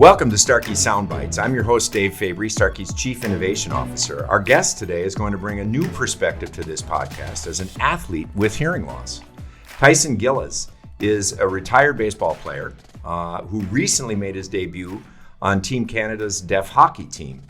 Welcome to Starkey Sound Bites. I'm your host, Dave Fabry, Starkey's Chief Innovation Officer. Our guest today is going to bring a new perspective to this podcast as an athlete with hearing loss. Tyson Gillies is a retired baseball player who recently made his debut on Team Canada's deaf hockey team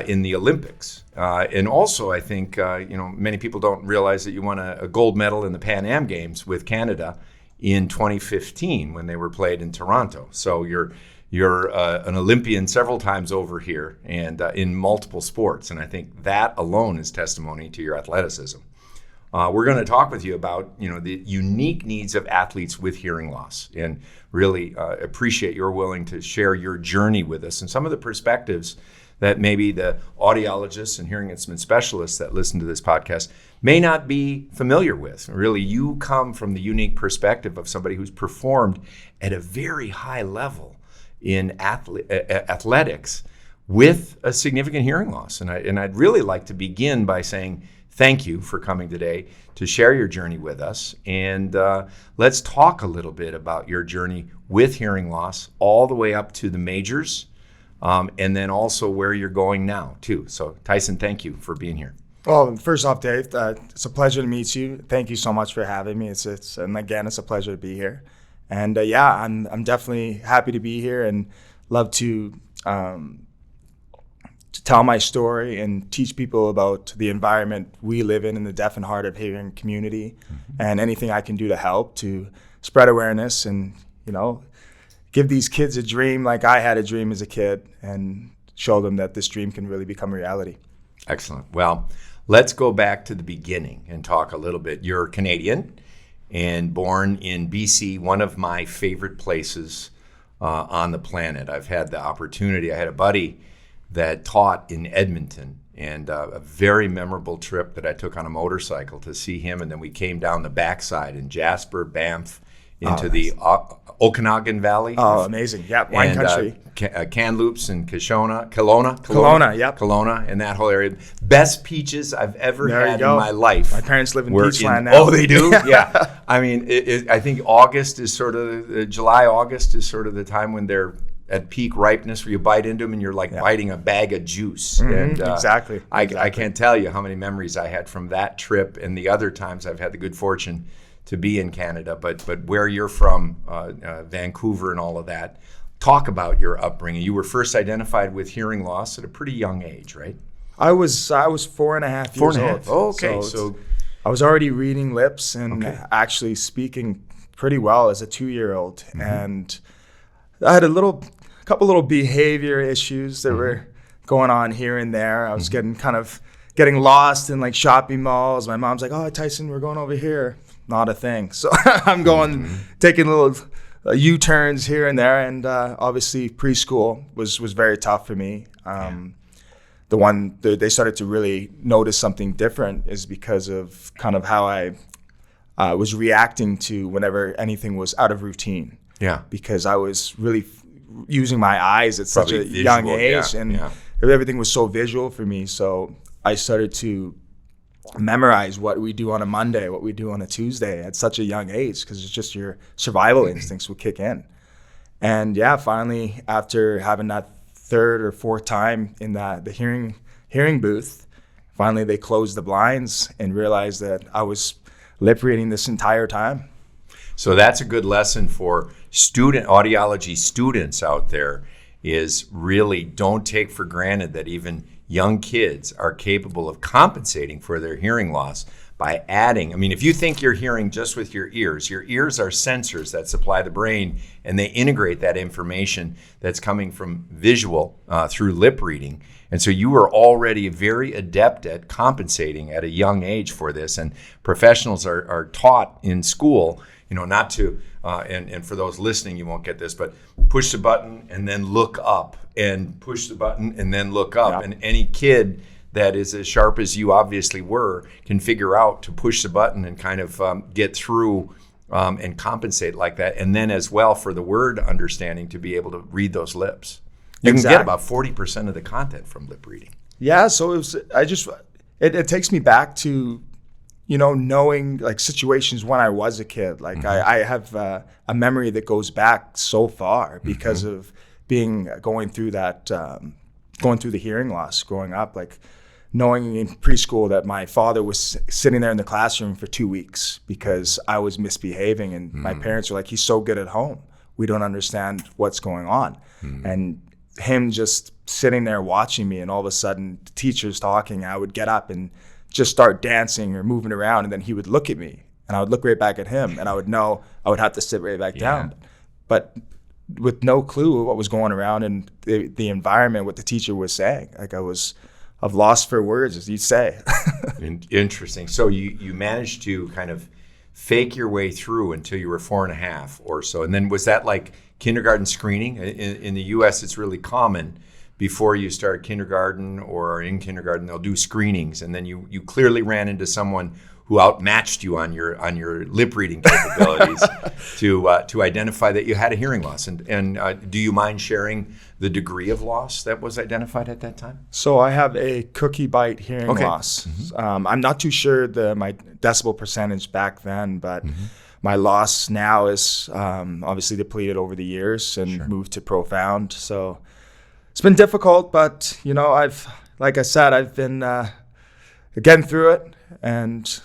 in the Olympics. And also, I think, many people don't realize that you won a gold medal in the Pan Am Games with Canada in 2015 when they were played in Toronto. So you're an Olympian several times over here and in multiple sports. And I think that alone is testimony to your athleticism. We're going to talk with you about, the unique needs of athletes with hearing loss, and really appreciate you're willing to share your journey with us and some of the perspectives that maybe the audiologists and hearing instrument specialists that listen to this podcast may not be familiar with. Really, you come from the unique perspective of somebody who's performed at a very high level in athletics with a significant hearing loss. And I'd really like to begin by saying thank you for coming today to share your journey with us. And let's talk a little bit about your journey with hearing loss all the way up to the majors, and then also where you're going now too. So Tyson, thank you for being here. Well, first off, Dave, it's a pleasure to meet you. Thank you so much for having me. It's a pleasure to be here. And I'm definitely happy to be here and love to tell my story and teach people about the environment we live in the deaf and hard of hearing community, and anything I can do to help to spread awareness and, give these kids a dream like I had a dream as a kid and show them that this dream can really become a reality. Excellent. Well, let's go back to the beginning and talk a little bit. You're Canadian and born in BC, one of my favorite places on the planet. I've had the opportunity. I had a buddy that taught in Edmonton, and a very memorable trip that I took on a motorcycle to see him. And then we came down the backside in Jasper, Banff, into the Okanagan Valley. Oh, amazing. Yeah, wine country. Kamloops and Kelowna, yep. Kelowna, and that whole area. Best peaches I've ever had in my life. My parents live in Peachland now. Oh, they do? Yeah. I mean, I think August is July, August is sort of the time when they're at peak ripeness, where you bite into them and you're like biting a bag of juice. And Exactly. I can't tell you how many memories I had from that trip and the other times I've had the good fortune to be in Canada. But where you're from, Vancouver and all of that, talk about your upbringing. You were first identified with hearing loss at a pretty young age, right? I was 4.5 years old. Oh, okay. So I was already reading lips and actually speaking pretty well as a 2-year-old. And I had a couple little behavior issues that were going on here and there. I was getting lost in like shopping malls. My mom's like, "Oh, Tyson, we're going over here." Not a thing. So I'm taking little U-turns here and there. And obviously preschool was very tough for me. They started to really notice something different is because of kind of how I was reacting to whenever anything was out of routine. Yeah. Because I was really using my eyes at such a young age, and everything was so visual for me. So I started to memorize what we do on a Monday, what we do on a Tuesday at such a young age, because it's just your survival instincts would kick in. And finally, after having that third or fourth time in the hearing booth, finally they closed the blinds and realized that I was lip reading this entire time. So that's a good lesson for audiology students out there, is really don't take for granted that even young kids are capable of compensating for their hearing loss by adding. I mean, if you think you're hearing just with your ears are sensors that supply the brain, and they integrate that information that's coming from visual through lip reading. And so you are already very adept at compensating at a young age for this. And professionals are taught in school, not to, and for those listening, you won't get this, but push the button and then look up, and push the button and then look up. Yeah. And any kid that is as sharp as you obviously were can figure out to push the button and kind of get through and compensate like that. And then as well for the word understanding to be able to read those lips. You can get about 40% of the content from lip reading. Yeah, so it takes me back to, knowing like situations when I was a kid. Like I have a memory that goes back so far because of going through the hearing loss growing up, like knowing in preschool that my father was sitting there in the classroom for 2 weeks because I was misbehaving, and my parents were like, he's so good at home, we don't understand what's going on. And him just sitting there watching me, and all of a sudden the teacher's talking, I would get up and just start dancing or moving around, and then he would look at me and I would look right back at him, and I would know I would have to sit right back down. But with no clue what was going around in the environment, what the teacher was saying, like I've lost for words, as you'd say. Interesting. So you managed to kind of fake your way through until you were 4.5 or so. And then was that like kindergarten screening? In the U.S., it's really common before you start kindergarten or in kindergarten, they'll do screenings. And then you clearly ran into someone who outmatched you on your lip reading capabilities to identify that you had a hearing loss. And do you mind sharing the degree of loss that was identified at that time? So I have a cookie bite hearing loss. I'm not too sure my decibel percentage back then, but my loss now is obviously depleted over the years and moved to profound. So it's been difficult, but I've been getting through it. And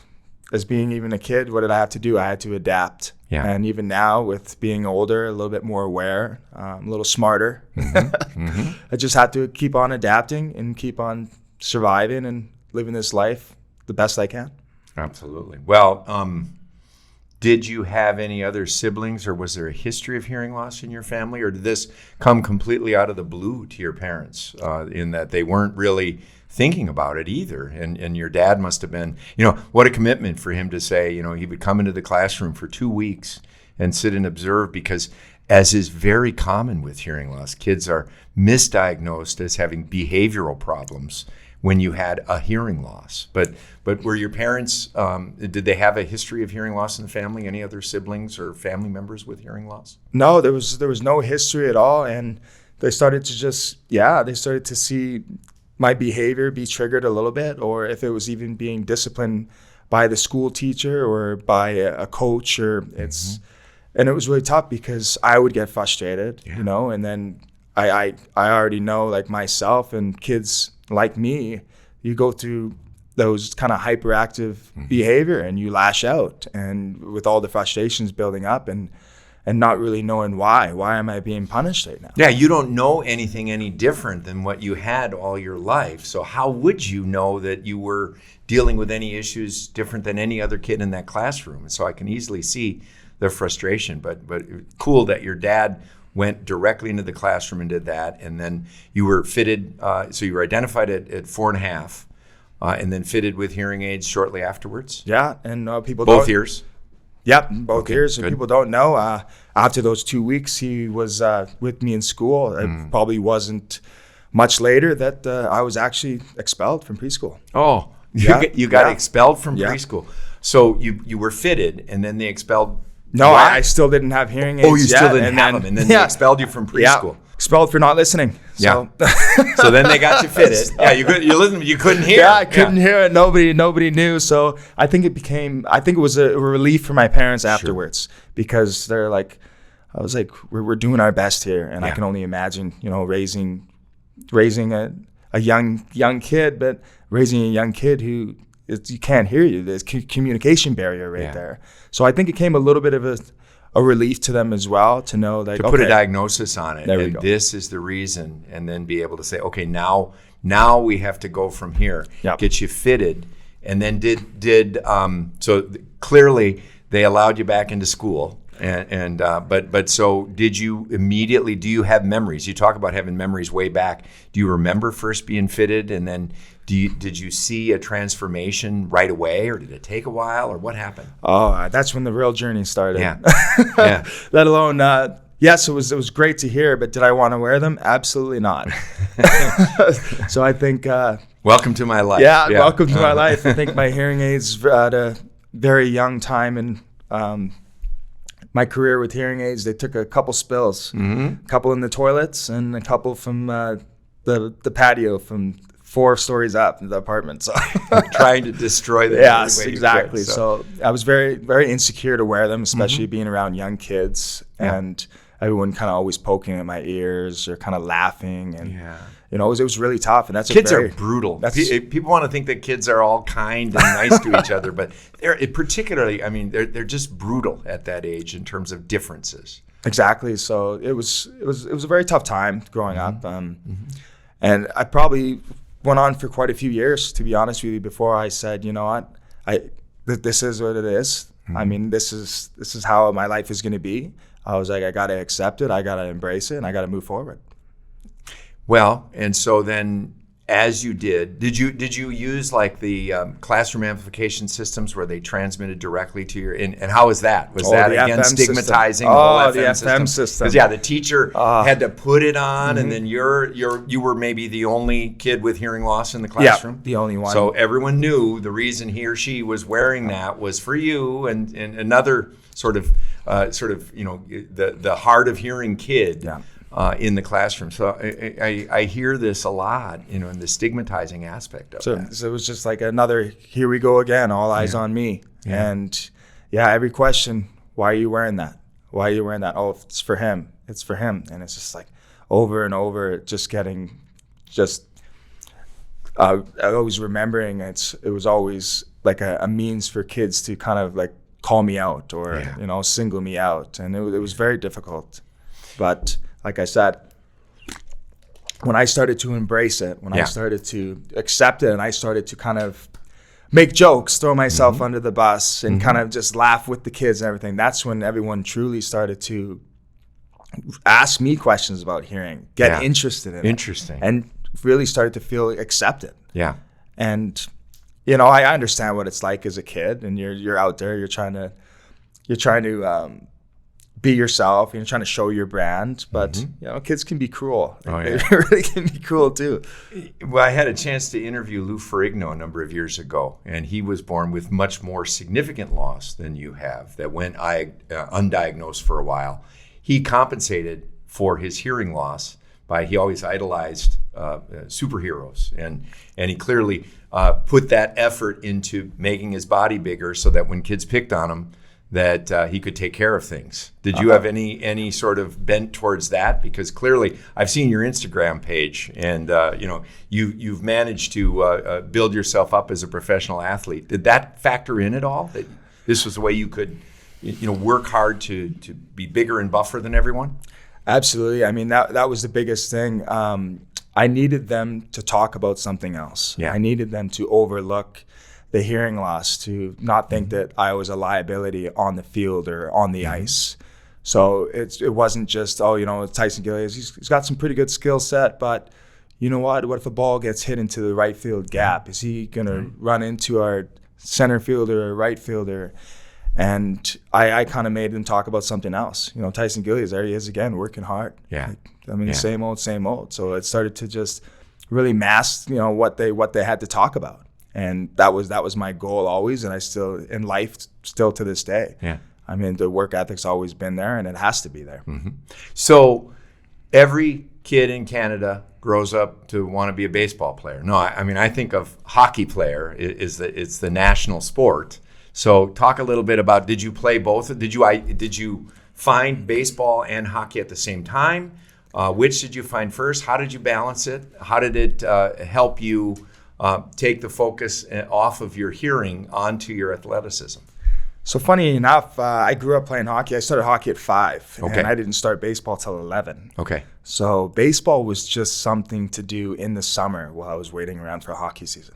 as being even a kid, what did I have to do? I had to adapt. Yeah. And even now, with being older, a little bit more aware, a little smarter, I just had to keep on adapting and keep on surviving and living this life the best I can. Absolutely. Well, did you have any other siblings, or was there a history of hearing loss in your family, or did this come completely out of the blue to your parents in that they weren't really thinking about it either? And your dad must have been, what a commitment for him to say, he would come into the classroom for 2 weeks and sit and observe, because as is very common with hearing loss, kids are misdiagnosed as having behavioral problems when you had a hearing loss. But were your parents, did they have a history of hearing loss in the family? Any other siblings or family members with hearing loss? No, there was no history at all. And they started to see my behavior be triggered a little bit, or if it was even being disciplined by the school teacher or by a coach, and it was really tough because I would get frustrated, and then I already know, like myself and kids like me, you go through those kind of hyperactive behavior and you lash out, and with all the frustrations building up and not really knowing why am I being punished right now? Yeah, you don't know anything any different than what you had all your life. So how would you know that you were dealing with any issues different than any other kid in that classroom? And so I can easily see the frustration, but cool that your dad went directly into the classroom and did that. And then you were fitted, so you were identified at 4.5 and then fitted with hearing aids shortly afterwards? Yeah, and people both ears? Yep, both ears. And people don't know, after those 2 weeks, he was with me in school. It probably wasn't much later that I was actually expelled from preschool. Oh, you got expelled from preschool. So you were fitted, and then they expelled. No, I still didn't have hearing aids. Oh, you still didn't have them, and then they expelled you from preschool. Expelled for not listening. So. Yeah. So then they got you fitted. Yeah, you couldn't hear. Yeah, I couldn't hear it. Nobody knew. So I think it was a relief for my parents afterwards, because they're like, I was like, we're doing our best here, and I can only imagine, raising a young kid, but raising a young kid who you can't hear you. There's communication barrier there. So I think it came a little bit of a relief to them as well, to know, like, to put a diagnosis on it, and this is the reason, and then be able to say, okay, now we have to go from here. Get you fitted, and then so clearly they allowed you back into school, but so did you immediately? Do you have memories? You talk about having memories way back. Do you remember first being fitted, and then did you see a transformation right away, or did it take a while, or what happened? Oh, that's when the real journey started. Yeah. Let alone, yes, it was great to hear, but did I want to wear them? Absolutely not. So I think... welcome to my life. Yeah, welcome to my life. I think my hearing aids at a very young time in my career with hearing aids, they took a couple spills, a couple in the toilets and a couple from the patio from 4 stories up in the apartment. So trying to destroy them. Yes, exactly. So I was very, very insecure to wear them, especially being around young kids. And everyone kind of always poking at my ears or kind of laughing, and it was really tough. And kids are brutal. People want to think that kids are all kind and nice to each other, but particularly, I mean, they're just brutal at that age in terms of differences. Exactly. So it was a very tough time growing up, and I probably went on for quite a few years, to be honest with you, before I said, you know what, this is what it is. I mean, this is how my life is going to be. I was like, I got to accept it. I got to embrace it, and I got to move forward. Well, and so then, as you did you use like the classroom amplification systems where they transmitted directly to your, and how was that? Was that again FM stigmatizing? The FM system. Because the teacher had to put it on, and then you were maybe the only kid with hearing loss in the classroom. The only one. So everyone knew the reason he or she was wearing that was for you and another sort of the hard of hearing kid. In the classroom. So I hear this a lot, in the stigmatizing aspect of that. So it was just like another, here we go again, all eyes on me. And every question, why are you wearing that? Why are you wearing that? Oh, it's for him. It's for him. And it's just like over and over, just getting I always remembering it was always like a means for kids to kind of like call me out or, single me out. And it was very difficult. But like I said, when I started to embrace it, when I started to accept it, and I started to kind of make jokes, throw myself under the bus, and kind of just laugh with the kids and everything, that's when everyone truly started to ask me questions about hearing, get interested in it, and really started to feel accepted. Yeah. And, I understand what it's like as a kid, and you're out there, you're trying to be yourself, and you're trying to show your brand, but kids can be cruel. They really can be cruel too. Well, I had a chance to interview Lou Ferrigno a number of years ago, and he was born with much more significant loss than you have that went undiagnosed for a while. He compensated for his hearing loss he always idolized superheroes, and he clearly put that effort into making his body bigger so that when kids picked on him, that he could take care of things. Did you have any sort of bent towards that? Because clearly, I've seen your Instagram page, and you've managed to build yourself up as a professional athlete. Did that factor in at all? That this was the way you could, work hard to be bigger and buffer than everyone? Absolutely. I mean, that was the biggest thing. I needed them to talk about something else. I needed them to overlook the hearing loss, to not think that I was a liability on the field or on the ice. So it wasn't just, Tyson Gillies, he's got some pretty good skill set, but you know what if a ball gets hit into the right field gap? Is he going to run into our center fielder or right fielder? And I kind of made them talk about something else. Tyson Gillies, there he is again, working hard. Same old. So it started to just really mask, what they had to talk about. And that was my goal always, and I still, in life, still to this day. I mean, the work ethic's always been there, and it has to be there. So every kid in Canada grows up to want to be a baseball player. No, I think of hockey player it's the national sport. So talk a little bit about, did you play both? Did you find baseball and hockey at the same time? Which did you find first? How did you balance it? How did it help you take the focus off of your hearing onto your athleticism? So funny enough, I grew up playing hockey. I started hockey at 5, and I didn't start baseball till 11. So baseball was just something to do in the summer while I was waiting around for hockey season.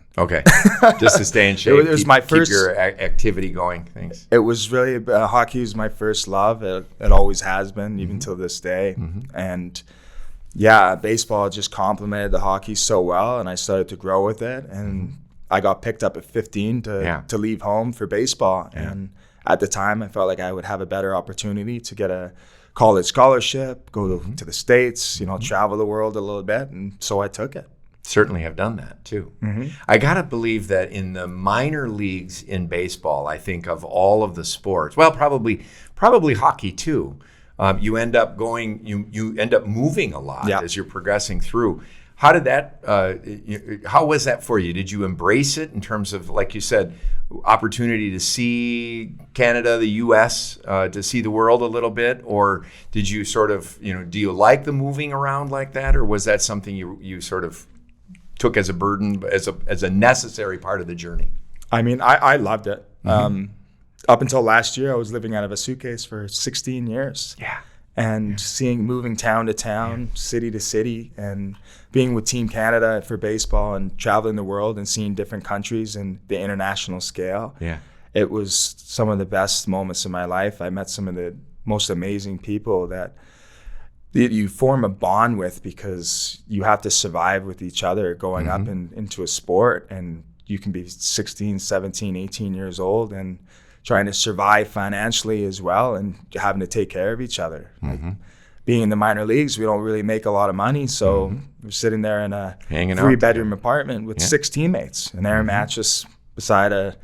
Just to stay in shape. It was my first, keep your activity going. Things. It was really hockey was my first love. It always has been, even till this day. And baseball just complemented the hockey so well, and I started to grow with it. And I got picked up at 15 to leave home for baseball. And at the time, I felt like I would have a better opportunity to get a college scholarship, go to the States, travel the world a little bit. And so I took it. Certainly have done that too. I gotta believe that in the minor leagues in baseball, I think of all of the sports, well, probably hockey too. You end up moving a lot as you're progressing through. How did that? How was that for you? Did you embrace it in terms of, like you said, opportunity to see Canada, the U.S., to see the world a little bit, or did you sort of, do you like the moving around like that, or was that something you sort of took as a burden, as a necessary part of the journey? I mean, I loved it. Up until last year, I was living out of a suitcase for 16 years. Yeah. And moving town to town, city to city, and being with Team Canada for baseball and traveling the world and seeing different countries and the international scale. Yeah. It was some of the best moments of my life. I met some of the most amazing people that you form a bond with, because you have to survive with each other going up into a sport, and you can be 16, 17, 18 years old and trying to survive financially as well, and having to take care of each other. Like, being in the minor leagues, we don't really make a lot of money, so we're sitting there in a 3-bedroom apartment with 6 teammates, an air mattress beside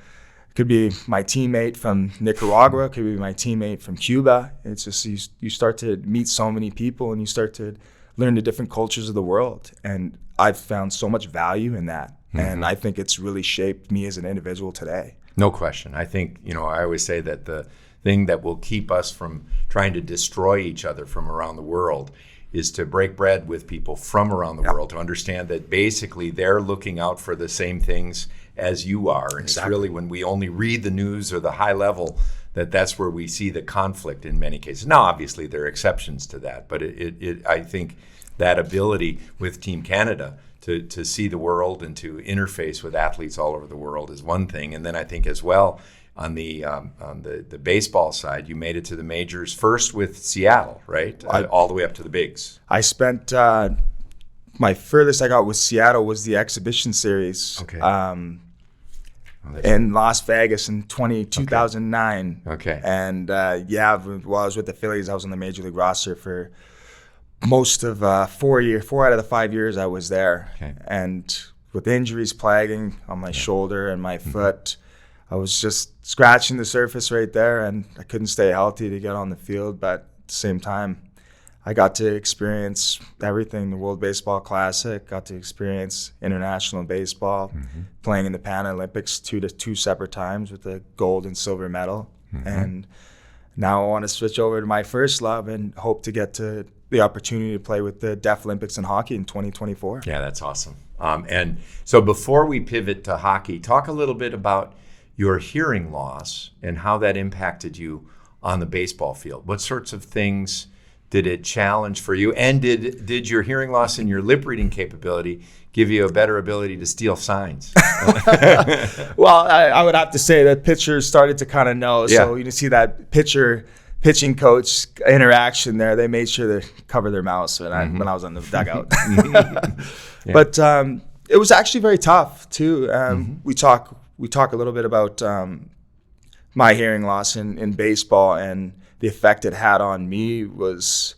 could be my teammate from Nicaragua, could be my teammate from Cuba. It's just you start to meet so many people, and you start to learn the different cultures of the world, and I've found so much value in that, and I think it's really shaped me as an individual today. No question. I think, I always say that the thing that will keep us from trying to destroy each other from around the world is to break bread with people from around the world, to understand that basically they're looking out for the same things as you are. And It's really when we only read the news or the high level that's where we see the conflict in many cases. Now, obviously, there are exceptions to that, but I think that ability with Team Canada to see the world and to interface with athletes all over the world is one thing. And then I think as well on the baseball side, you made it to the majors first with Seattle, right? All the way up to the bigs. I spent my furthest I got with Seattle was the exhibition series in Las Vegas in 2009. Okay. And while I was with the Phillies, I was on the major league roster for most of 4 out of the 5 years I was there. Okay. And with injuries plaguing on my shoulder and my foot, I was just scratching the surface right there, and I couldn't stay healthy to get on the field. But at the same time, I got to experience everything, the World Baseball Classic, got to experience international baseball, playing in the Pan Olympics two separate times with the gold and silver medal. And now I want to switch over to my first love and hope to get to the opportunity to play with the Deaf Olympics in hockey in 2024. Yeah, that's awesome. And so before we pivot to hockey, talk a little bit about your hearing loss and how that impacted you on the baseball field. What sorts of things did it challenge for you? And did your hearing loss and your lip reading capability give you a better ability to steal signs? Well, I would have to say that pitchers started to kind of know. Yeah. So you see that pitching coach interaction there. They made sure to cover their mouths when I was on the dugout. Yeah. But it was actually very tough too. We talk a little bit about my hearing loss in baseball, and the effect it had on me it was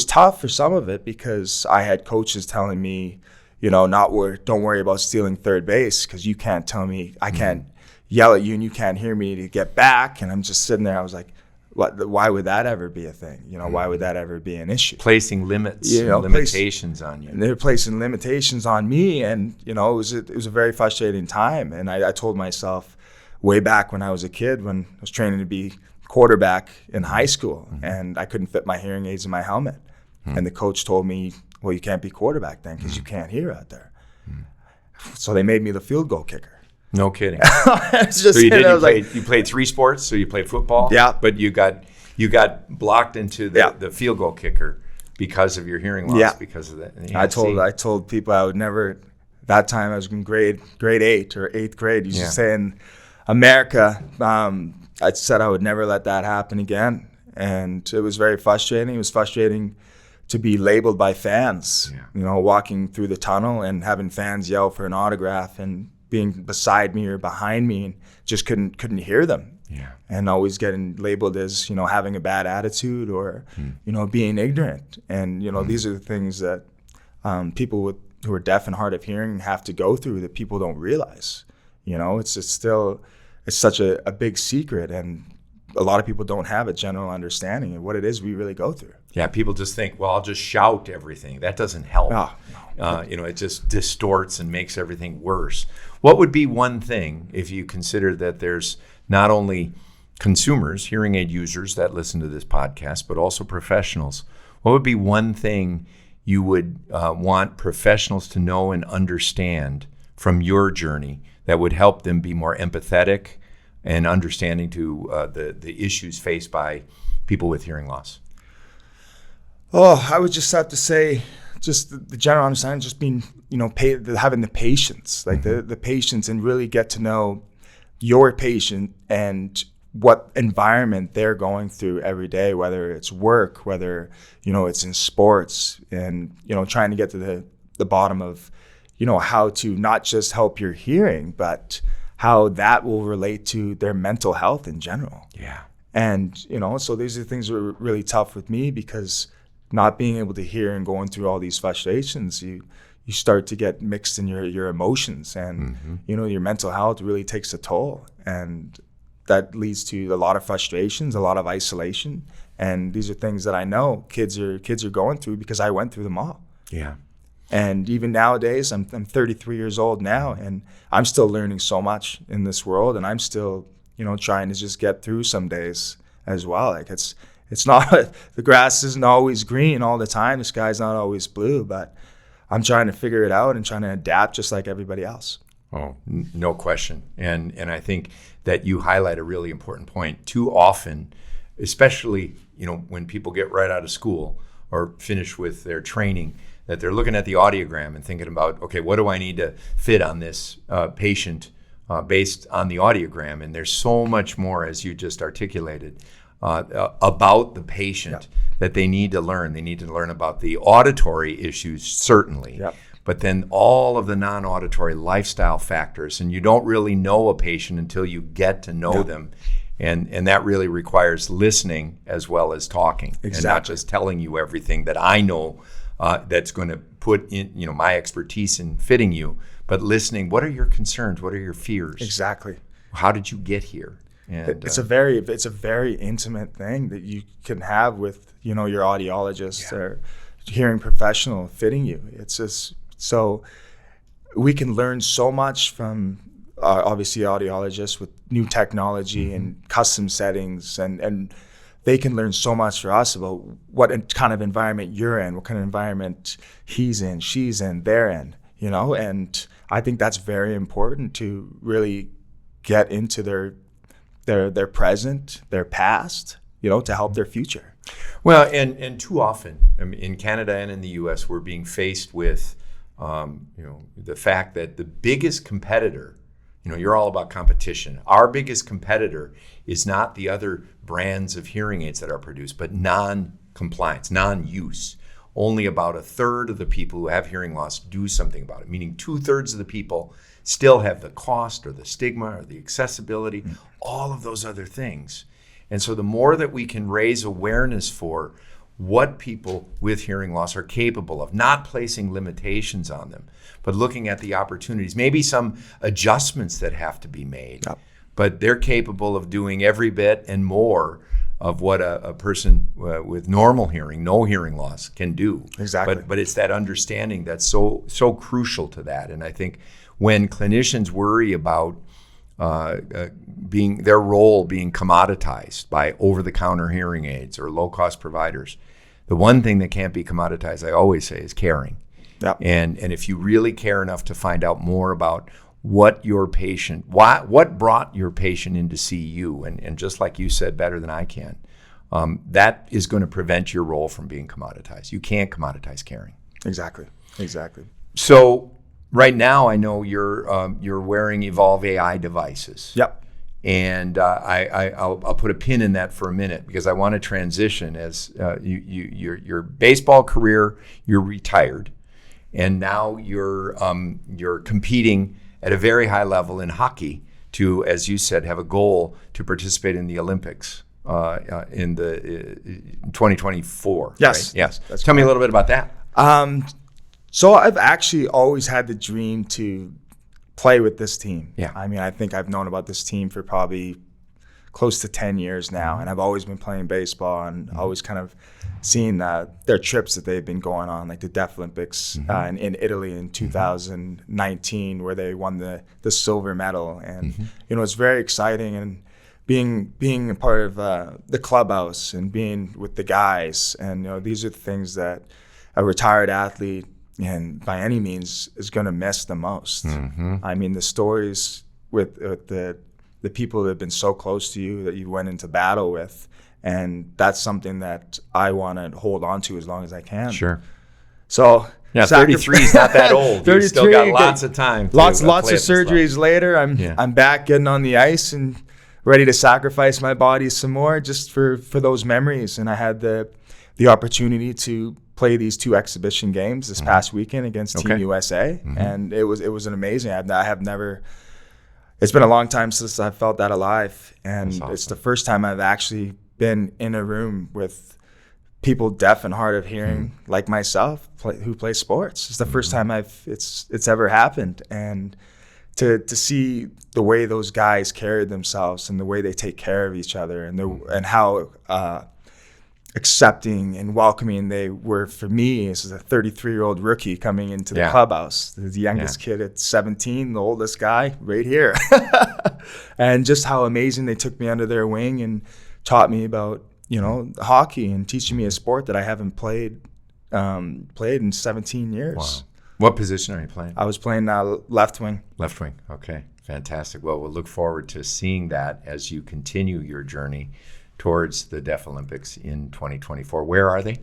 tough for some of it, because I had coaches telling me, don't worry about stealing third base, because you can't tell me, I can't yell at you and you can't hear me to get back. And I'm just sitting there. I was like, why would that ever be a thing? Why would that ever be an issue? Placing limits, limitations on you. And they were placing limitations on me, and it was a very frustrating time. And I told myself way back when I was a kid, when I was training to be quarterback in high school, and I couldn't fit my hearing aids in my helmet, and the coach told me, well, you can't be quarterback then because you can't hear out there. So they made me the field goal kicker. No kidding. So you played 3 sports. So you played football. Yeah. But you got blocked into the field goal kicker because of your hearing loss. Yeah. Because of that. I told people I would never. That time I was in grade 8 or 8th grade. You should say in America. I said I would never let that happen again, and it was very frustrating. It was frustrating to be labeled by fans. Walking through the tunnel and having fans yell for an autograph, and being beside me or behind me, and just couldn't hear them. Yeah. And always getting labeled as having a bad attitude or being ignorant. And these are the things that people who are deaf and hard of hearing have to go through that people don't realize. It's such a big secret, and a lot of people don't have a general understanding of what it is we really go through. Yeah, people just think, well, I'll just shout everything. That doesn't help. No. It just distorts and makes everything worse. What would be one thing, if you consider that there's not only consumers, hearing aid users that listen to this podcast, but also professionals, what would be one thing you would want professionals to know and understand from your journey that would help them be more empathetic and understanding to the issues faced by people with hearing loss? Oh, I would just have to say, just the general understanding, just being, having the patience, like the patience, and really get to know your patient and what environment they're going through every day, whether it's work, whether, it's in sports, and, trying to get to the bottom of, how to not just help your hearing, but how that will relate to their mental health in general. Yeah. And, so these are things that are really tough with me, because not being able to hear and going through all these frustrations, you start to get mixed in your emotions, and, your mental health really takes a toll. And that leads to a lot of frustrations, a lot of isolation. And these are things that I know kids are going through, because I went through them all. Yeah. And even nowadays, I'm 33 years old now, and I'm still learning so much in this world, and I'm still, trying to just get through some days as well. Like it's not, the grass isn't always green all the time. The sky's not always blue, but I'm trying to figure it out and trying to adapt just like everybody else. Oh, no question. And I think that you highlight a really important point. Too often, especially, when people get right out of school or finish with their training, that they're looking at the audiogram and thinking about, okay, what do I need to fit on this patient based on the audiogram? And there's so much more, as you just articulated, about the patient that they need to learn. They need to learn about the auditory issues, certainly, but then all of the non-auditory lifestyle factors. And you don't really know a patient until you get to know them. And that really requires listening as well as talking. Exactly. And not just telling you everything that I know that's going to put in, my expertise in fitting you, but listening. What are your concerns? What are your fears? Exactly. How did you get here? And, it's a very intimate thing that you can have with, your audiologist or hearing professional fitting you. It's just, so we can learn so much from obviously audiologists with new technology and custom settings, and they can learn so much for us about what kind of environment you're in, what kind of environment he's in, she's in, they're in, and I think that's very important to really get into their present, their past, to help their future. Well, and too often, in Canada and in the U.S., we're being faced with, the fact that the biggest competitor, you're all about competition. Our biggest competitor is not the other brands of hearing aids that are produced, but non-compliance, non-use. Only about a third of the people who have hearing loss do something about it, meaning 2/3 of the people still have the cost or the stigma or the accessibility, all of those other things. And so the more that we can raise awareness for what people with hearing loss are capable of, not placing limitations on them, but looking at the opportunities, maybe some adjustments that have to be made, but they're capable of doing every bit and more of what a person with normal hearing, no hearing loss, can do. Exactly. But it's that understanding that's so crucial to that. And I think when clinicians worry about their role being commoditized by over-the-counter hearing aids or low-cost providers, the one thing that can't be commoditized, I always say, is caring. Yep. And if you really care enough to find out more about what your patient, what brought your patient in to see you, and just like you said better than I can, that is going to prevent your role from being commoditized. You can't commoditize caring. Exactly. So right now, I know you're wearing Evolve AI devices. Yep. And I'll put a pin in that for a minute, because I want to transition as your baseball career, you're retired, and now you're competing at a very high level in hockey to, as you said, have a goal to participate in the Olympics in 2024. Yes. Right? Yes. That's Tell me a correct. little bit about that. So I've actually always had the dream to play with this team. Yeah. I mean, I think I've known about this team for probably close to 10 years now, and I've always been playing baseball and always kind of seen their trips that they've been going on, like the Deaf Olympics in Italy in 2019, where they won the silver medal. And, it's very exciting. And being a part of the clubhouse and being with the guys. And, these are the things that a retired athlete, and by any means, is going to miss the most. I mean, the stories with the people that have been so close to you that you went into battle with, and that's something that I want to hold on to as long as I can. Sure. So 33 is not that old. You still got lots of time. Lots of surgeries later. I'm back getting on the ice and ready to sacrifice my body some more just for those memories. And I had the opportunity to play these 2 exhibition games this past weekend against Team USA, and it was an amazing. I have never. It's been a long time since I felt that alive, and awesome. It's the first time I've actually been in a room with people deaf and hard of hearing like myself who play sports. It's the first time it's ever happened, and to see the way those guys carried themselves and the way they take care of each other and how accepting and welcoming they were for me as a 33-year-old rookie coming into the clubhouse. The youngest kid at 17, the oldest guy right here. And just how amazing they took me under their wing and taught me about, hockey and teaching me a sport that I haven't played in 17 years. Wow. What position are you playing? I was playing left wing. Left wing. Okay. Fantastic. Well, we'll look forward to seeing that as you continue your journey towards the Deaf Olympics in 2024. Where are they?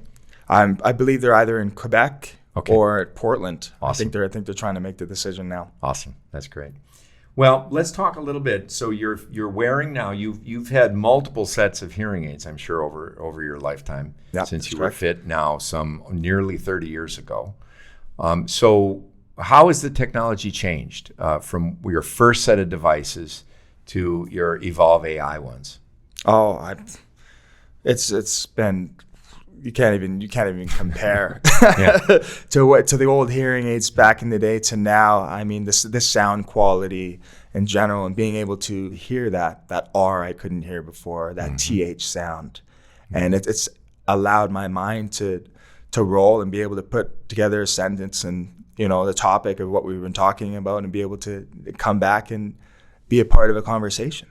I believe they're either in Quebec or at Portland. Awesome. I think they're trying to make the decision now. Awesome. That's great. Well, let's talk a little bit. So you're wearing now. You've had multiple sets of hearing aids, I'm sure, over your lifetime since you were fit. Now, some nearly 30 years ago. So how has the technology changed from your first set of devices to your Evolve AI ones? Oh, it's been you can't even compare to the old hearing aids back in the day to now. I mean, this sound quality in general, and being able to hear that R I couldn't hear before, that TH sound, and it's allowed my mind to roll and be able to put together a sentence and the topic of what we've been talking about, and be able to come back and be a part of a conversation.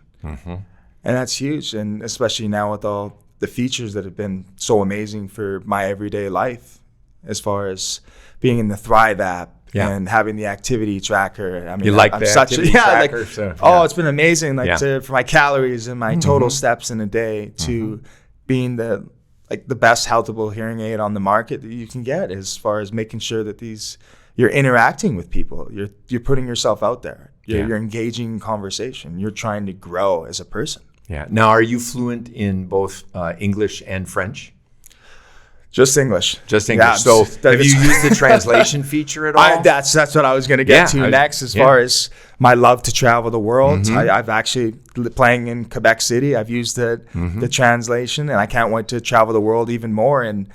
And that's huge, and especially now with all the features that have been so amazing for my everyday life, as far as being in the Thrive app and having the activity tracker. I mean, you like the activity tracker? It's been amazing. For my calories and my total steps in a day, to being the best healthable hearing aid on the market that you can get, as far as making sure that you're interacting with people, you're putting yourself out there, you're engaging in conversation, you're trying to grow as a person. Yeah. Now, are you fluent in both English and French? Just English. Just English. Yeah, so have you used the translation feature at all? That's what I was going to get to next, as far as my love to travel the world. I've actually, playing in Quebec City, I've used the translation, and I can't wait to travel the world even more and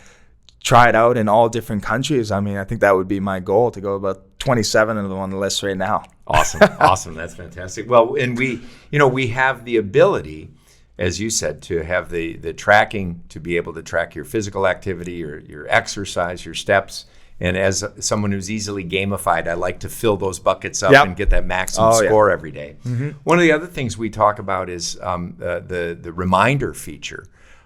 try it out in all different countries. I mean, I think that would be my goal, to go about 27 of them on the list right now. Awesome. That's fantastic. Well, and we have the ability, as you said, to have the tracking, to be able to track your physical activity, your exercise, your steps. And as someone who's easily gamified, I like to fill those buckets up and get that maximum score every day. One of the other things we talk about is the reminder feature,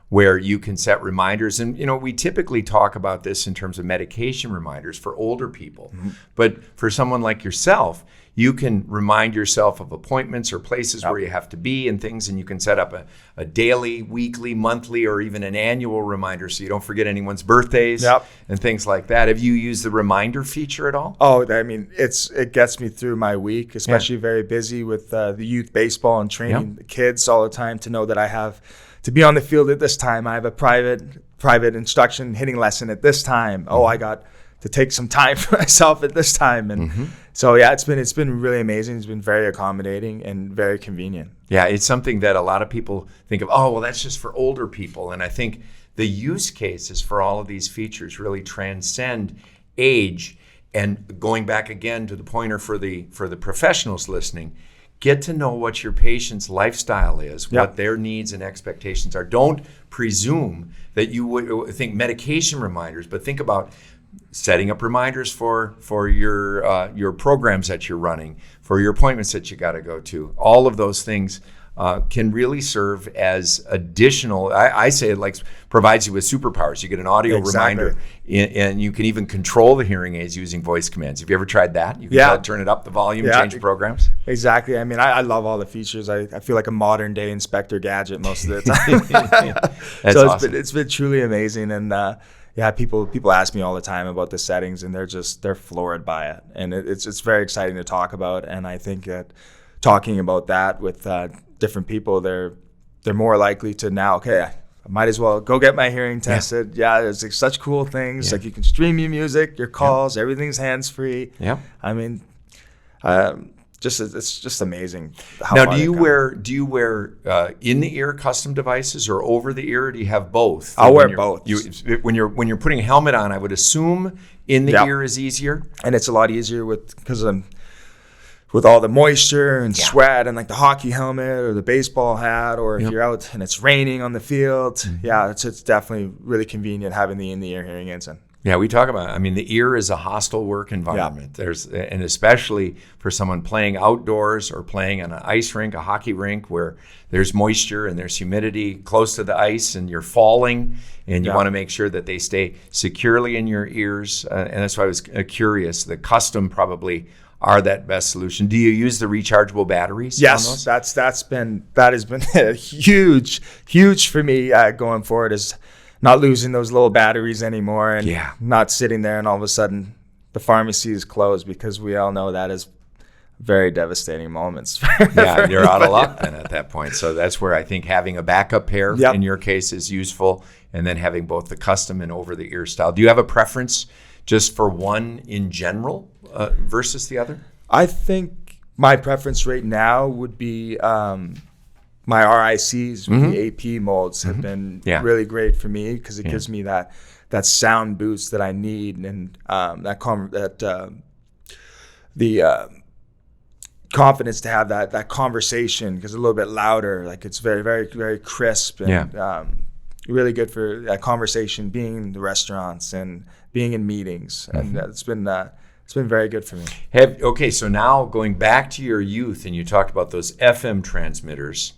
where you can set reminders. And, we typically talk about this in terms of medication reminders for older people. But for someone like yourself, you can remind yourself of appointments or places where you have to be and things, and you can set up a daily, weekly, monthly, or even an annual reminder so you don't forget anyone's birthdays and things like that. Have you used the reminder feature at all? Oh, I mean, it gets me through my week, especially very busy with the youth baseball and training the kids all the time, to know that I have to be on the field at this time. I have a private instruction hitting lesson at this time. Oh, I got to take some time for myself at this time. And so, it's been really amazing. It's been very accommodating and very convenient. Yeah, it's something that a lot of people think of, that's just for older people. And I think the use cases for all of these features really transcend age. And going back again to the pointer for the professionals listening, get to know what your patient's lifestyle is, what their needs and expectations are. Don't presume that you would think medication reminders, but think about setting up reminders for your programs that you're running, for your appointments that you got to go to. All of those things can really serve as additional, I say it like provides you with superpowers. You get an audio reminder, and you can even control the hearing aids using voice commands. Have you ever tried that? You can turn it up, the volume, change programs. Exactly. I mean, I love all the features. I feel like a modern day Inspector Gadget most of the time. That's so awesome. It's been truly amazing. And people ask me all the time about the settings, and they're floored by it. And it's very exciting to talk about. And I think that talking about that with different people, they're more likely to now, okay, I might as well go get my hearing tested. There's like such cool things. Like you can stream your music, your calls, everything's hands-free. I mean, it's just amazing. Now, do you wear in the ear custom devices or over the ear? Or do you have both? I'll wear both. When you're putting a helmet on, I would assume in the ear is easier, and it's a lot easier because with all the moisture and sweat and like the hockey helmet or the baseball hat, or if you're out and it's raining on the field. It's definitely really convenient having the in-the-ear hearing aids in. Yeah, we talk about it. I mean, the ear is a hostile work environment. And especially for someone playing outdoors or playing on an ice rink, a hockey rink, where there's moisture and there's humidity close to the ice and you're falling, and you want to make sure that they stay securely in your ears. And that's why I was curious. The custom probably are that best solution. Do you use the rechargeable batteries? Yes, that has been huge for me going forward, is not losing those little batteries anymore, and not sitting there and all of a sudden the pharmacy is closed, because we all know that is very devastating moments. You're out of luck then at that point. So that's where I think having a backup pair in your case is useful, and then having both the custom and over the ear style. Do you have a preference just for one in general versus the other? I think my preference right now would be my RICs with the AP molds have been really great for me, because it gives me that sound boost that I need, and the confidence to have that conversation, because it's a little bit louder. Like it's very, very, very crisp, and really good for that conversation, being in the restaurants and being in meetings, and it's been very good for me. So now going back to your youth, and you talked about those FM transmitters,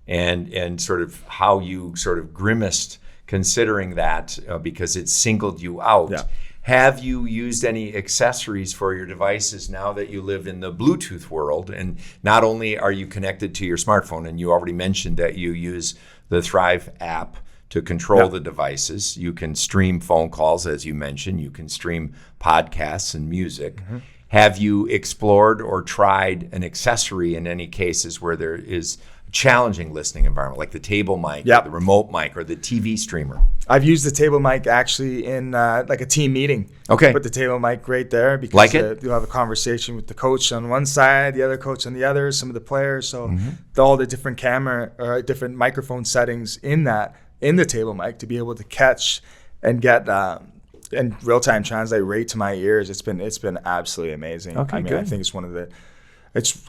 and sort of how you sort of grimaced considering that because it singled you out. Have you used any accessories for your devices now that you live in the Bluetooth world? And not only are you connected to your smartphone, and you already mentioned that you use the Thrive app to control the devices. You can stream phone calls, as you mentioned. You can stream podcasts and music. Have you explored or tried an accessory in any cases where there is a challenging listening environment, like the table mic, or the remote mic, or the TV streamer? I've used the table mic actually in like a team meeting. Put the table mic right there, because you'll have a conversation with the coach on one side, the other coach on the other, some of the players. So all the different camera or different microphone settings in the table mic to be able to catch and get and real-time translate right to my ears. It's been absolutely amazing. I think it's one of the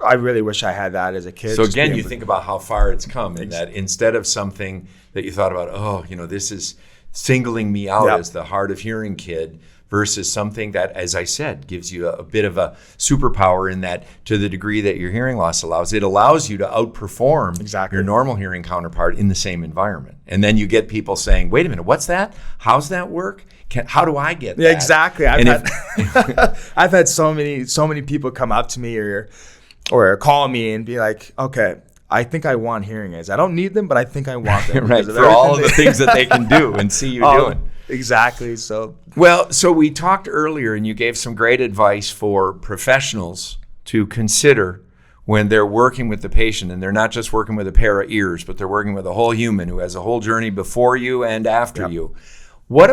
I really wish I had that as a kid. So again, you think about how far it's come, and that instead of something that you thought about, this is singling me out as the hard of hearing kid, versus something that, as I said, gives you a bit of a superpower, in that to the degree that your hearing loss allows you to outperform your normal hearing counterpart in the same environment. And then you get people saying, wait a minute, what's that? How's that work? How do I get that? Yeah, exactly. I've had so many people come up to me or call me and be like, okay, I think I want hearing aids. I don't need them, but I think I want them. For all of the things that they can do and see you doing. Exactly. So we talked earlier, and you gave some great advice for professionals to consider when they're working with the patient, and they're not just working with a pair of ears, but they're working with a whole human who has a whole journey before you and after you. What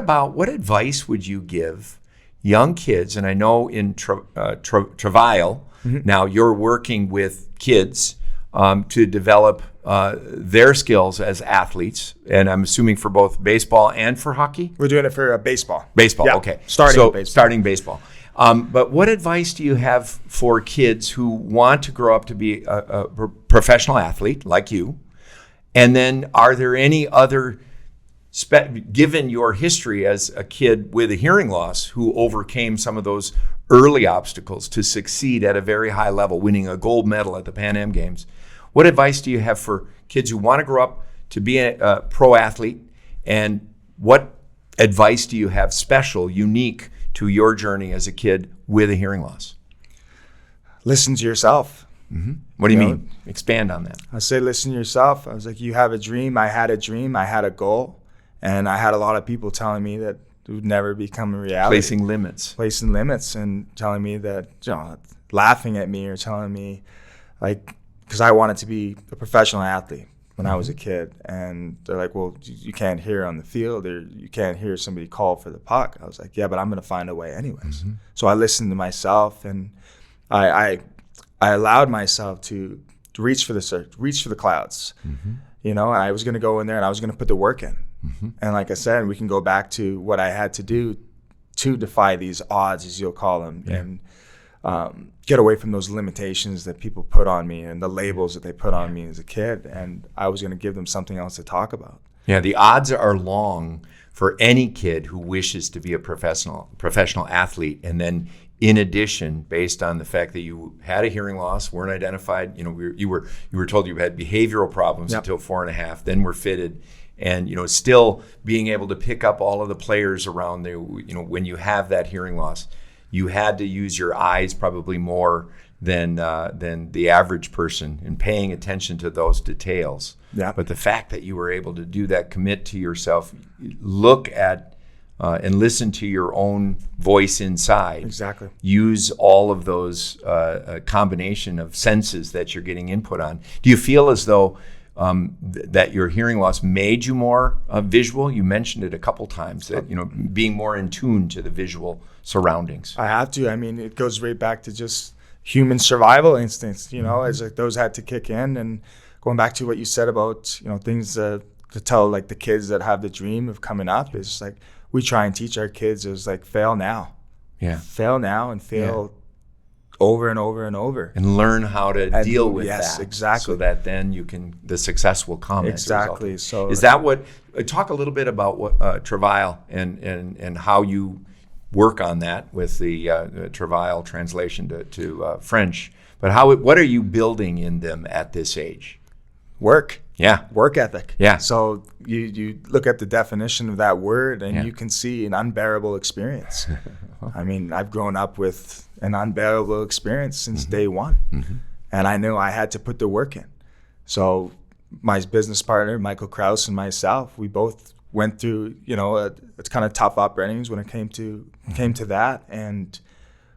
advice would you give young kids? And I know in Travail, now you're working with kids to develop their skills as athletes, and I'm assuming for both baseball and for hockey? We're doing it for baseball. Baseball, okay. Starting baseball. Starting baseball. But what advice do you have for kids who want to grow up to be a professional athlete like you? And then are there any other, given your history as a kid with a hearing loss who overcame some of those early obstacles to succeed at a very high level, winning a gold medal at the Pan Am Games, what advice do you have for kids who want to grow up to be a pro athlete? And what advice do you have special, unique to your journey as a kid with a hearing loss? Listen to yourself. Mm-hmm. What do you mean? Expand on that. I say listen to yourself. I was like, you have a dream. I had a dream. I had a goal. And I had a lot of people telling me that it would never become a reality. Placing limits and telling me that, laughing at me or telling me, because I wanted to be a professional athlete when I was a kid. And they're like, well, you can't hear on the field, or you can't hear somebody call for the puck. I was like, yeah, but I'm going to find a way anyways. Mm-hmm. So I listened to myself, and I allowed myself to reach for the clouds. Mm-hmm. And I was going to go in there and I was going to put the work in. Mm-hmm. And like I said, we can go back to what I had to do to defy these odds, as you'll call them, and get away from those limitations that people put on me and the labels that they put on me as a kid. And I was going to give them something else to talk about. Yeah, the odds are long for any kid who wishes to be a professional athlete. And then in addition, based on the fact that you had a hearing loss, weren't identified, you were told you had behavioral problems until 4.5, then were fitted. And still being able to pick up all of the players around there. When you have that hearing loss, you had to use your eyes probably more than the average person in paying attention to those details. Yeah. But the fact that you were able to do that, commit to yourself, look at and listen to your own voice inside. Exactly. Use all of those combination of senses that you're getting input on. Do you feel as though that your hearing loss made you more visual? You mentioned it a couple times, that being more in tune to the visual surroundings. I have to. I mean, it goes right back to just human survival instincts. As those had to kick in. And going back to what you said about things to tell the kids that have the dream of coming up is we try and teach our kids is fail now. Yeah. Fail now and fail. Yeah. Over and over and over, and learn how to deal with that. Yes, exactly. So that then the success will come. Exactly. So is that what? Talk a little bit about what travail and how you work on that with the travail translation to French. But what are you building in them at this age? Work. Yeah. Work ethic. Yeah. So you look at the definition of that word, and you can see an unbearable experience. I mean, I've grown up with an unbearable experience since day one. Mm-hmm. And I knew I had to put the work in. So my business partner, Michael Krause, and myself, we both went through, it's kind of tough upbringings when it came to that. And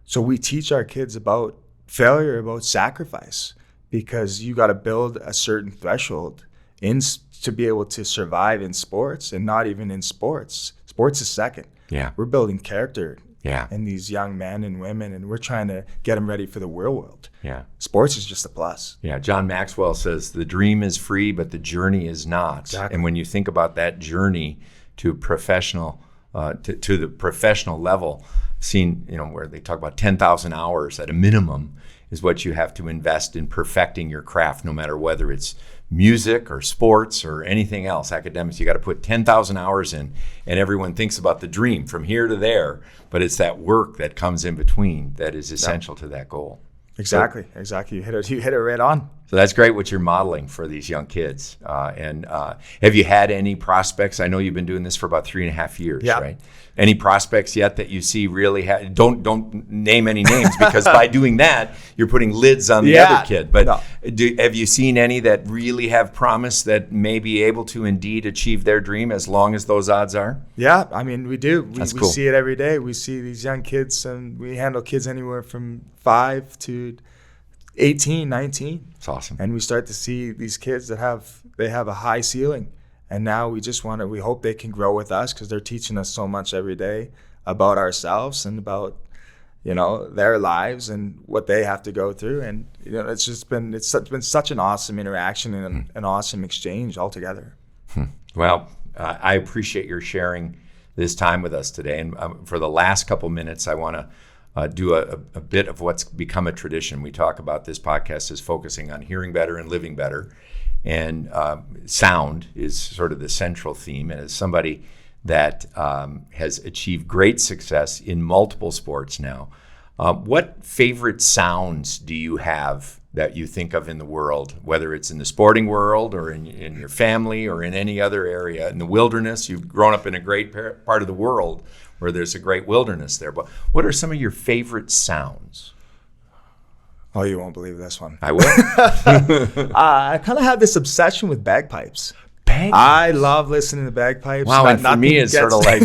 so we teach our kids about failure, about sacrifice, because you got to build a certain threshold to be able to survive in sports, and not even in sports. Sports is second. Yeah. We're building character. Yeah. And these young men and women, and we're trying to get them ready for the real world. Yeah. Sports is just a plus. Yeah. John Maxwell says the dream is free, but the journey is not. Exactly. And when you think about that journey to professional, to the professional level, seen, where they talk about 10,000 hours at a minimum is what you have to invest in perfecting your craft, no matter whether it's music or sports or anything else, academics. You got to put 10,000 hours in, and everyone thinks about the dream from here to there, but it's that work that comes in between that is essential to that goal. Exactly. You hit it right on. So that's great what you're modeling for these young kids. And have you had any prospects? I know you've been doing this for about 3.5 years, right? Any prospects yet that you see really don't name any names, because by doing that, you're putting lids on the other kid. But have you seen any that really have promise that may be able to indeed achieve their dream as long as those odds are? Yeah, I mean, we do. We cool. See it every day. We see these young kids, and we handle kids anywhere from 5 to 18, 19. It's awesome. And we start to see these kids that have a high ceiling. And now we hope they can grow with us, because they're teaching us so much every day about ourselves and about, their lives and what they have to go through. And, it's been such an awesome interaction and an awesome exchange altogether. Well, I appreciate your sharing this time with us today. And for the last couple minutes, I want to do a bit of what's become a tradition. We talk about this podcast as focusing on hearing better and living better. And sound is sort of the central theme. And as somebody that has achieved great success in multiple sports now, what favorite sounds do you have that you think of in the world, whether it's in the sporting world or in your family or in any other area? In the wilderness, you've grown up in a great part of the world where there's a great wilderness there. But what are some of your favorite sounds? Oh, you won't believe this one. I will. I kind of have this obsession with bagpipes. I love listening to bagpipes. Wow, and for me, it's sort of like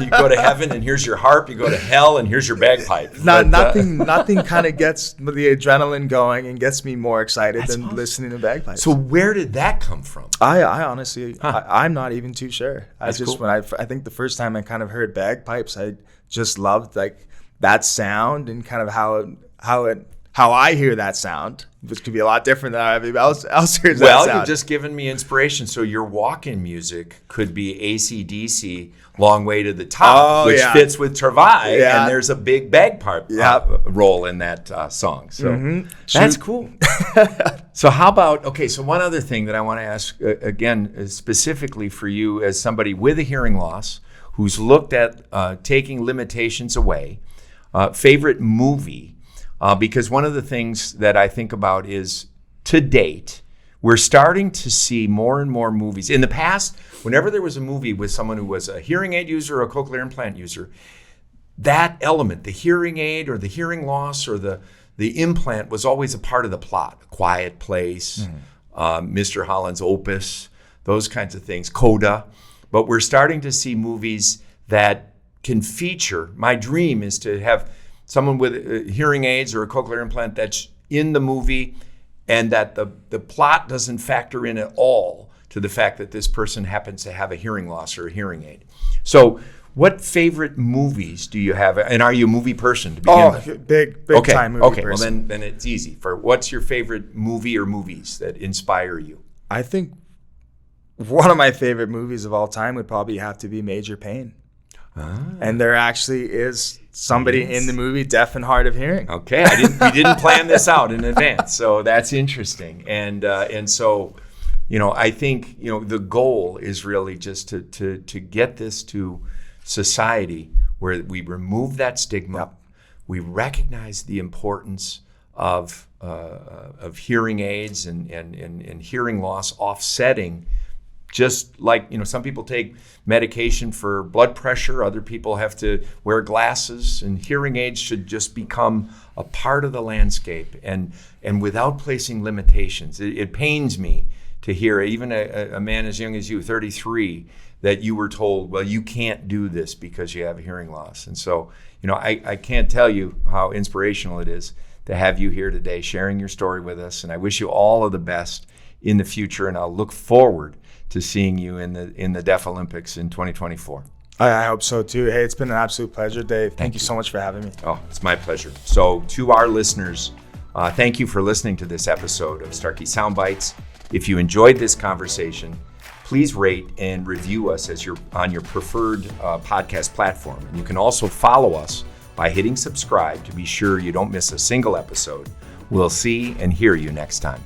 you go to heaven and here's your harp, you go to hell and here's your bagpipe. Nothing kind of gets the adrenaline going and gets me more excited than awesome. Listening to bagpipes. So where did that come from? I honestly, I'm not even too sure. That's cool. I think the first time I kind of heard bagpipes, I just loved like that sound and kind of how I hear that sound, which could be a lot different than how everybody else hears that sound. Well, you've just given me inspiration. So your walk-in music could be AC/DC, Long Way to the Top, which fits with Travai, and there's a big bagpipe role in that song. So that's cool. So how about, so one other thing that I want to ask, again, specifically for you as somebody with a hearing loss who's looked at taking limitations away, favorite movie? Because one of the things that I think about is, to date, we're starting to see more and more movies. In the past, whenever there was a movie with someone who was a hearing aid user or a cochlear implant user, that element, the hearing aid or the hearing loss or the implant, was always a part of the plot. A Quiet Place, Mr. Holland's Opus, those kinds of things, Coda. But we're starting to see movies that can feature, my dream is to have someone with hearing aids or a cochlear implant that's in the movie, and that the plot doesn't factor in at all to the fact that this person happens to have a hearing loss or a hearing aid. So what favorite movies do you have? And are you a movie person to begin with? Big time movie person. Well, then it's easy. What's your favorite movie or movies that inspire you? I think one of my favorite movies of all time would probably have to be Major Payne. And there actually is somebody in the movie deaf and hard of hearing. Okay, we didn't plan this out in advance, so that's interesting. And so, I think the goal is really just to get this to society where we remove that stigma, we recognize the importance of hearing aids and hearing loss offsetting. Just like, some people take medication for blood pressure, other people have to wear glasses, and hearing aids should just become a part of the landscape and without placing limitations. It pains me to hear, even a man as young as you, 33, that you were told, well, you can't do this because you have a hearing loss. And so, I can't tell you how inspirational it is to have you here today sharing your story with us. And I wish you all of the best in the future, and I'll look forward to seeing you in the Deaf Olympics in 2024. I hope so too. Hey, it's been an absolute pleasure, Dave. Thank you so much for having me. Oh, it's my pleasure. So to our listeners, thank you for listening to this episode of Starkey Sound Bites. If you enjoyed this conversation, please rate and review us on your preferred podcast platform. And you can also follow us by hitting subscribe to be sure you don't miss a single episode. We'll see and hear you next time.